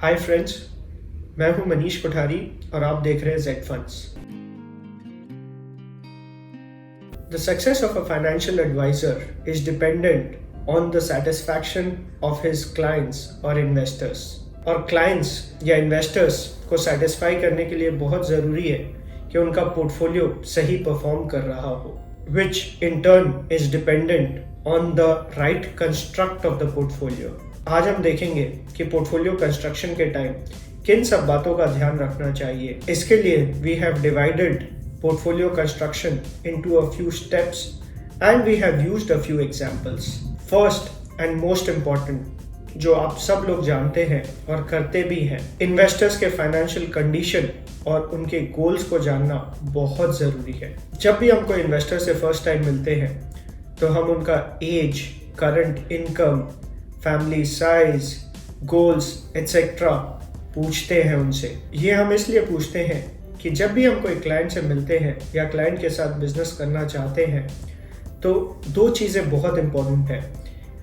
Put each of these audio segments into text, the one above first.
Hi friends, मैं हूं मनीष कोठारी और आप देख रहे हैं ZFunds। The success of a financial advisor is dependent on the satisfaction of his clients or investors। और clients या investors को satisfy करने के लिए बहुत ज़रूरी है कि उनका पोर्टफोलियो सही परफॉर्म कर रहा हो, which in turn is dependent on the right construct of the portfolio। आज हम देखेंगे कि पोर्टफोलियो कंस्ट्रक्शन के टाइम किन सब बातों का ध्यान रखना चाहिए। इसके लिए we have divided portfolio construction into a few steps and we have used a few examples. First and most important, जो आप सब लोग जानते हैं और करते भी हैं, इन्वेस्टर्स के फाइनेंशियल कंडीशन और उनके गोल्स को जानना बहुत ज़रूरी है। जब भी हम कोई इन्वेस्टर से फर्स्ट टाइम मिलते हैं तो हम उनका age, current income, family size, goals etcetera पूछते हैं उनसे। ये हम इसलिए पूछते हैं कि जब भी हम कोई क्लाइंट से मिलते हैं या क्लाइंट के साथ बिजनेस करना चाहते हैं तो दो चीज़ें बहुत इंपॉर्टेंट है,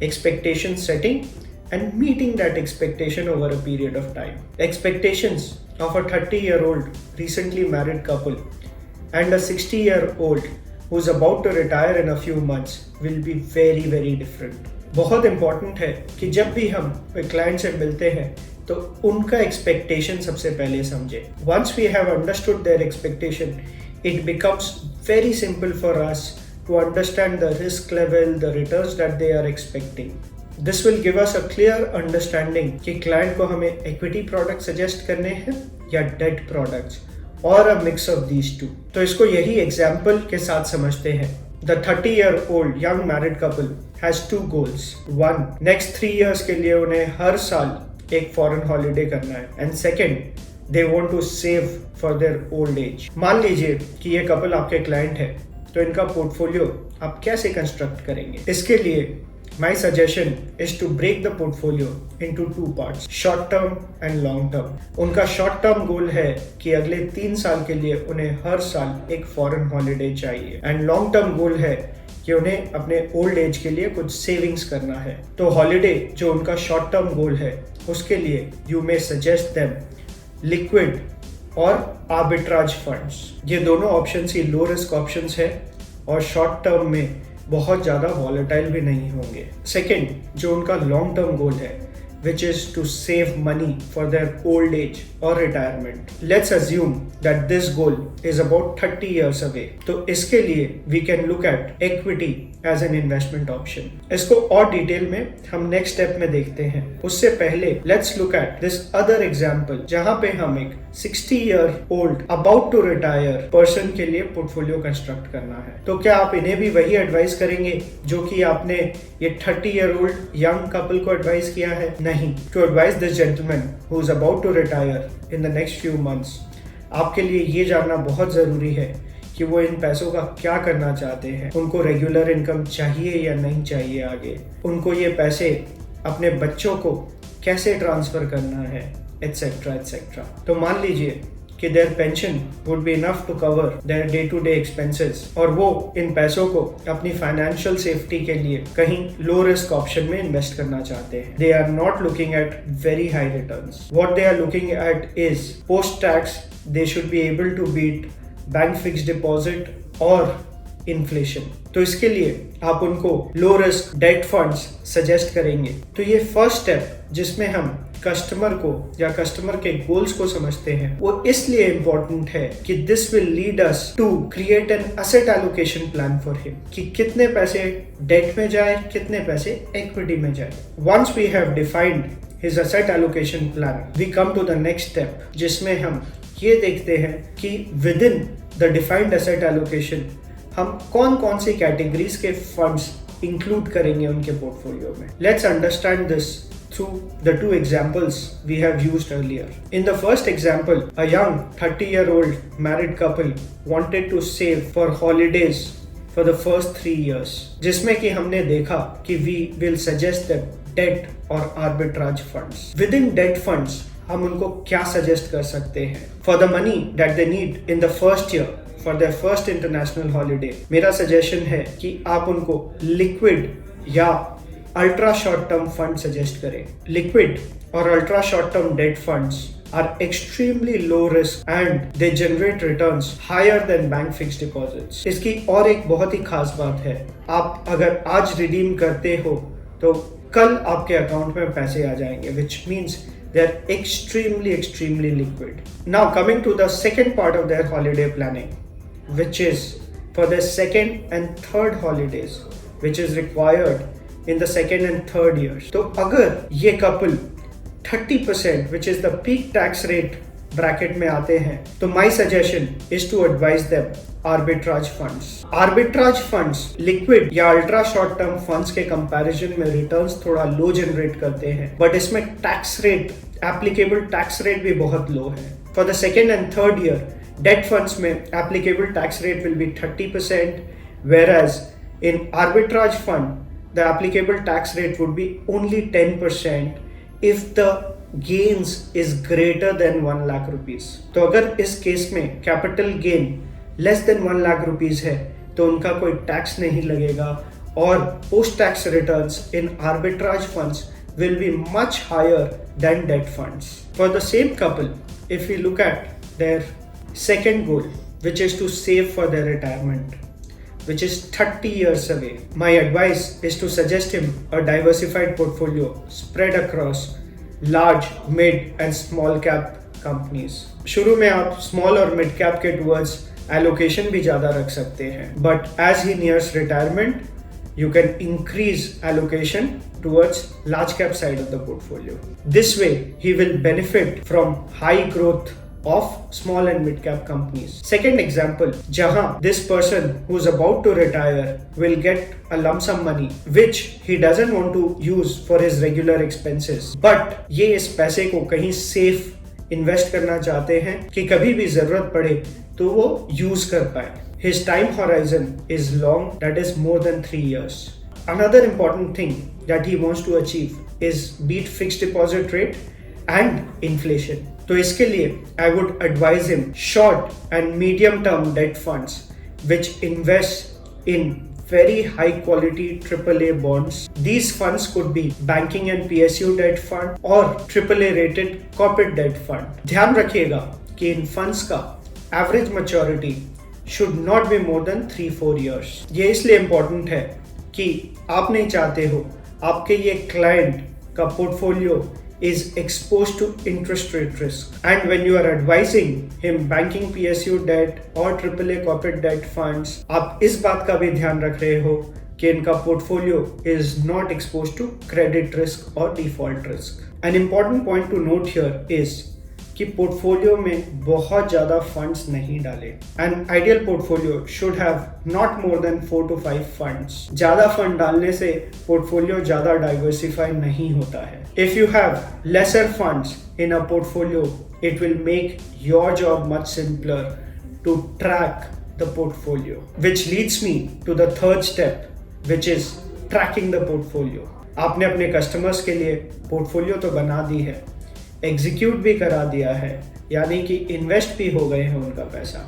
expectation setting and meeting that expectation over a period of time. Expectations of a 30-year-old recently married couple and a 60-year-old who's about to retire in a few months will be very very different। बहुत important है कि जब भी हम client से मिलते हैं तो उनका एक्सपेक्टेशन सबसे पहले समझे। Once we have understood their expectation, it becomes very simple for us to understand the risk level, the returns that they are expecting. This will give us a clear understanding कि client को हमें equity product suggest करने हैं या date products और अ mix of these two. तो इसको यही एग्जाम्पल के साथ समझते हैं। The 30-year-old young married couple has two goals. One, next 3 years के लिए उन्हें हर साल एक फॉरेन हॉलिडे करना है, and second, they want to save for their old age। मान लीजिए कि ये कपल आपके क्लाइंट है, तो इनका पोर्टफोलियो आप कैसे कंस्ट्रक्ट करेंगे? इसके लिए my suggestion is to break the portfolio into two parts, short term and long term। उनका short term goal है कि अगले 3 साल के लिए उन्हें हर साल एक फॉरेन हॉलिडे चाहिए, एंड लॉन्ग टर्म गोल है कि उन्हें अपने ओल्ड एज के लिए कुछ सेविंग्स करना है। तो हॉलिडे जो उनका शॉर्ट टर्म गोल है उसके लिए you may suggest them liquid और आर्बिट्राज फंड्स। ये दोनों ऑप्शंस ही लो रिस्क ऑप्शंस है और शॉर्ट टर्म में बहुत ज़्यादा वॉलेटाइल भी नहीं होंगे। सेकेंड, जो उनका लॉन्ग टर्म गोल है which is to save money for their old age or retirement। Let's assume that this goal is about 30 years away। तो इसके लिए we can look at equity as an investment option। इसको और detail में हम next step में देखते हैं। उससे पहले let's look at this other example जहाँ पे हम एक 60-year-old about to retire person के लिए पोर्टफोलियो कंस्ट्रक्ट करना है। तो क्या आप इन्हें भी वही एडवाइस करेंगे जो कि आपने ये 30-year-old young couple को एडवाइस किया है? नहीं। To advise this gentleman who is about to retire in the next few months, आपके लिए ये जानना बहुत ज़रूरी है कि वो इन पैसों का क्या करना चाहते हैं। उनको रेगुलर इनकम चाहिए या नहीं चाहिए आगे, उनको ये पैसे अपने बच्चों को कैसे ट्रांसफ़र करना है, एटसेट्रा एटसेट्रा। तो मान लीजिए कि their pension would be enough to cover their day to day expenses, और वो इन पैसों को अपनी फाइनेंशियल सेफ्टी के लिए कहीं लो रिस्क ऑप्शन में इन्वेस्ट करना चाहते हैं। They are not looking at very high returns. What they are looking at is post tax they should be able to beat bank fixed deposit और inflation. तो इसके लिए आप उनको low risk debt funds suggest करेंगे। तो ये first step जिसमें हम कस्टमर को या कस्टमर के गोल्स को समझते हैं, वो इसलिए इम्पोर्टेंट है कि this will lead us to create an asset allocation plan for him, कि कितने पैसे डेट में जाए, कितने पैसे इक्विटी में जाए। Once we have defined his asset allocation plan, we come to the next step जिसमें हम ये देखते हैं कि within the defined asset allocation हम कौन कौन सी कैटेगरीज के फंड्स इंक्लूड करेंगे उनके पोर्टफोलियो में। Let's understand this through the two examples we have used earlier। In the first example, a young 30-year-old married couple wanted to save for holidays for the first 3 years, जिसमें कि हमने देखा कि we will suggest them debt or arbitrage funds। Within debt funds हम उनको क्या suggest कर सकते हैं? For the money that they need in the first year for their first international holiday, मेरा सजेशन है कि आप उनको लिक्विड या ultra short term fund suggest करें। लिक्विड और ultra short term debt funds are extremely low risk and they generate returns higher than bank fixed deposits। इसकी और एक बहुत ही खास बात है, आप अगर आज रिडीम करते हो तो कल आपके अकाउंट में पैसे आ जाएंगे, which means they are extremely liquid। Now coming to the second part of their holiday planning, which is for their second and third holidays, which is required in the second and third years। तो अगर ये couple 30% which is the peak tax rate bracket में आते हैं तो my suggestion is to advise them arbitrage funds। arbitrage funds liquid या ultra short term funds के comparison में returns थोड़ा low generate करते हैं, but इसमें tax rate applicable tax rate भी बहुत low है। for the second and third year debt funds में applicable tax rate will be 30%, whereas in arbitrage fund the applicable tax rate would be only 10% if the gains is greater than 1 lakh rupees। तो अगर इस case में capital gain less than 1 lakh rupees है तो उनका कोई tax नहीं लगेगा और post tax returns in arbitrage funds will be much higher than debt funds। For the same couple, if we look at their second goal, which is to save for their retirement, which is 30 years away, my advice is to suggest him a diversified portfolio spread across large, mid and small cap companies। शुरू में आप small और mid cap के towards allocation भी ज़्यादा रख सकते हैं, but as he nears retirement, you can increase allocation towards large cap side of the portfolio। This way, he will benefit from high growth of small and mid cap companies। Second example, जहां this person who's about to retire will get a lump sum money which he doesn't want to use for his regular expenses, but ये इस पैसे को कहीं safe invest करना चाहते हैं कि कभी भी जरूरत पड़े तो वो use कर पाए। His time horizon is long, that is more than 3 years। Another important thing that he wants to achieve is beat fixed deposit rate and inflation। तो इसके लिए I would advise him short and medium term debt funds which invest in very high quality AAA bonds। These funds could be banking and PSU debt fund or AAA rated corporate debt fund। ध्यान रखिएगा कि इन funds का average maturity should not be more than 3-4 years। ये इसलिए important है कि आप नहीं चाहते हो आपके ये client का portfolio is exposed to interest rate risk, and when you are advising him banking PSU debt or AAA corporate debt funds, आप इस बात का भी ध्यान रख रहे हो कि इनका portfolio is not exposed to credit risk or default risk। An important point to note here is कि पोर्टफोलियो में बहुत ज़्यादा फंड्स नहीं डालें। An ideal portfolio should have not more than 4 to 5 funds। ज़्यादा फंड डालने से पोर्टफोलियो ज़्यादा डाइवर्सिफाई नहीं होता है। If you have lesser funds in a portfolio, it will make your job much simpler to track the portfolio, which leads me to the third step, which is tracking the portfolio। आपने अपने customers के लिए portfolio तो बना दी है, execute भी करा दिया है, यानी कि इन्वेस्ट भी हो गए हैं उनका पैसा।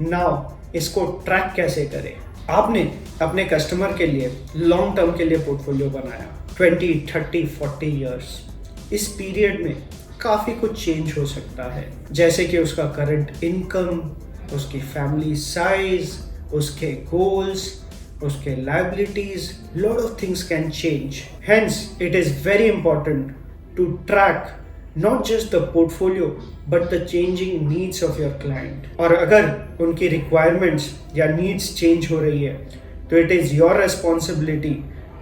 नाउ इसको ट्रैक कैसे करें? आपने अपने कस्टमर के लिए लॉन्ग टर्म के लिए पोर्टफोलियो बनाया 20, 30, 40 इयर्स। इस पीरियड में काफ़ी कुछ चेंज हो सकता है, जैसे कि उसका करंट इनकम, उसकी फैमिली साइज, उसके गोल्स, उसके liabilities, lot of things can change. Hence it is very important to track not just the portfolio but the changing needs of your client। और अगर उनकी requirements या needs change हो रही है तो it is your responsibility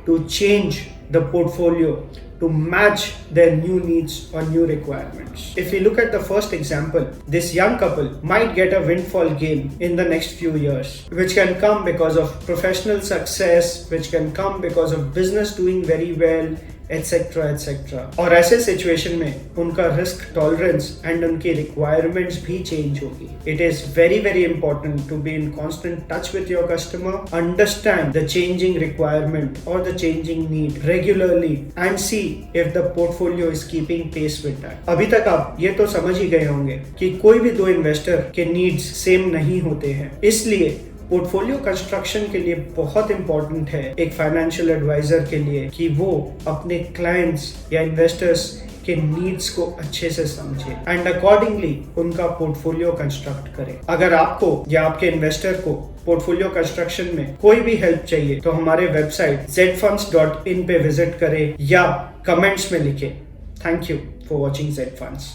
to change the portfolio to match their new needs or new requirements। If we look at the first example, this young couple might get a windfall gain in the next few years, which can come because of professional success, which can come because of business doing very well, etc etc। और ऐसे situation में उनका risk tolerance and उनकी requirements भी change होगी। It is very very important to be in constant touch with your customer, understand the changing requirement और the changing need regularly and see if the portfolio is keeping pace with that. अभी तक आप ये तो समझ ही गए होंगे कि कोई भी दो इन्वेस्टर के नीड्स सेम नहीं होते हैं, इसलिए पोर्टफोलियो कंस्ट्रक्शन के लिए बहुत इंपॉर्टेंट है एक फाइनेंशियल एडवाइजर के लिए कि वो अपने क्लाइंट्स या इन्वेस्टर्स के नीड्स को अच्छे से समझे एंड अकॉर्डिंगली उनका पोर्टफोलियो कंस्ट्रक्ट करे। अगर आपको या आपके इन्वेस्टर को पोर्टफोलियो कंस्ट्रक्शन में कोई भी हेल्प चाहिए तो हमारे वेबसाइट zfunds.in पे विजिट करें या कमेंट्स में लिखें। Thank you for watching ZFunds।